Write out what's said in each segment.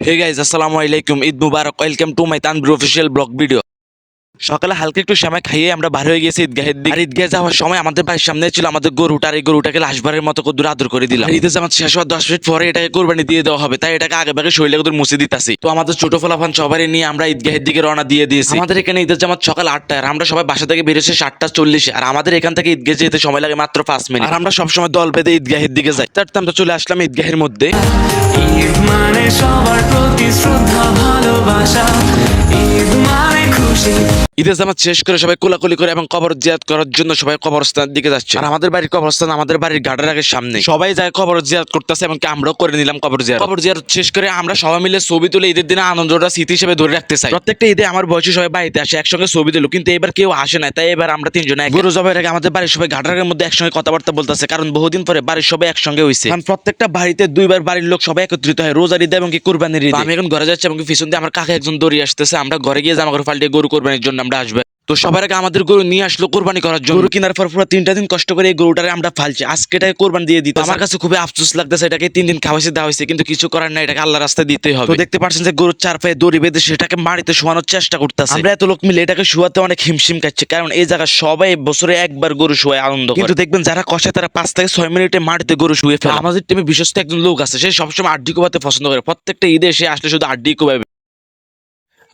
হে guys আসসালামু আলাইকুম, ঈদ মুবারক। Welcome to my Tanvir official vlog video. সকালে হালকা একটু সময় খাইয়ে আমরা বার হয়ে গেছি ঈদগাহের দিকে। আর ঈদগাহে যাওয়ার সময় আমাদের বাড়ির সামনে ছিল আমাদের গরুটা, আর এই গরুটাকে লাশবারের মতো করে আদর করে দিলাম। ঈদের জামাত শেষ হওয়ার 10 মিনিট পরে এটাকে কোরবানি দিয়ে দেওয়া হবে, তাই এটাকে আগে ভাগে শরীরে করে মুছে দিতেছি। তো আমাদের ছোট ফলাফান সবারই নিয়ে আমরা ঈদগাহের দিকে রওনা দিয়ে দিয়েছি। আমাদের এখানে ঈদের জামাত সকাল 8টায়, আর আমরা সবাই বাসা থেকে বেরিয়েছি 7:40, আর আমাদের এখান থেকে ঈদগাহে যেতে সময় লাগে মাত্র 5 মিনিট। আর আমরা সবসময় দল বেঁধে ঈদগাহের দিকে যাই। তার আমরা চলে আসলাম ঈদগাহের মধ্যে। ঈদ মানে সবার প্রতি শ্রদ্ধা ভালোবাসা, ঈদ মানে খুশি। ঈদের জামাত শেষ করে সবাই কোলাকুলি করে এবং কবর জিয়ারত করার জন্য সবাই কবরস্থানের দিকে যাচ্ছে। আর আমাদের বাড়ির কবরস্থান আমাদের বাড়ির গাড়ির আগে সামনে। সবাই যায় কবর জিয়ারত করতেছে এবং আমরাও করে নিলাম কবর জিয়ারত শেষ করে আমরা সবাই মিলে ছবি তুলে ঈদের দিনে আনন্দটা স্মৃতি হিসেবে ধরে রাখতে চাই। প্রত্যেকটা ঈদে আমার বয়সী সবাই বাড়িতে আসে, একসঙ্গে ছবি তুলো, কিন্তু এবার কেউ আসে না, তাই এবার আমরা তিনজনে গরু জবাইয়ের আগে আমাদের বাড়ির সবাই ঘাটার মধ্যে একসঙ্গে কথাবার্তা বলতেছে, কারণ বহুদিন পরে বাড়ির সবাই একসঙ্গে হয়েছে। কারণ প্রত্যেকটা বাড়িতে দুইবার বাড়ির লোক সবাই একত্রিত হয় রোজার ঈদে এবং কি কুরবানির ঈদে। আমি এখন ঘরে যাচ্ছি এবং পিছন দিয়ে আমার কাকা একজন দৌড়িয়ে আসতেছে। আমরা ঘরে গিয়ে জামা কাপড় পাল্টে গরু কোরবানির জন্য আমরা আসবো। তো সবার আগে আমাদের গরু নিয়ে আসলো কোরবানি করার জন্য। গরু কেনার পর পুরো 3টা দিন কষ্ট করে এই গরুটারে আমরা ফালছি, আজকে এটাকে কোরবানি দিয়ে দিতে আমার কাছে খুবই আফসোস লাগতেছে। এটাকে 3 দিন খাওয়াইছে দেওয়া হয়েছে, কিন্তু কিছু করার নাই, এটাকে আল্লাহ রাস্তায় দিতেই হবে। তো দেখতে পাচ্ছেন যে গরুর চার পায়ে দড়ি বেঁধে সেটাকে মাটিতে শোয়ানোর চেষ্টা করতেছে। আমরা এত লোক মিলে এটাকে শোয়াতে অনেক হিমশিম খাচ্ছে, কারণ এই জায়গা সবাই বছরে একবার গরু শোয়ায় আনন্দ করে। কিন্তু দেখবেন যারা কষায় তারা 5 থেকে 6 মিনিটে মাটিতে গরু শুয়ে ফেলে। আমাদের টিমে বিশ্বস্ত একজন লোক আছে, সে সবসময় আড্ডি কোবাতে পছন্দ করে। প্রত্যেকটা ঈদে সে আসলে শুধু আড্ডি কোবাবে।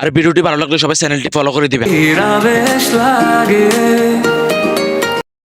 আর ভিডিওটি ভালো লাগলে সবাই চ্যানেলটি ফলো করে দিবেন। এরা বেশ লাগে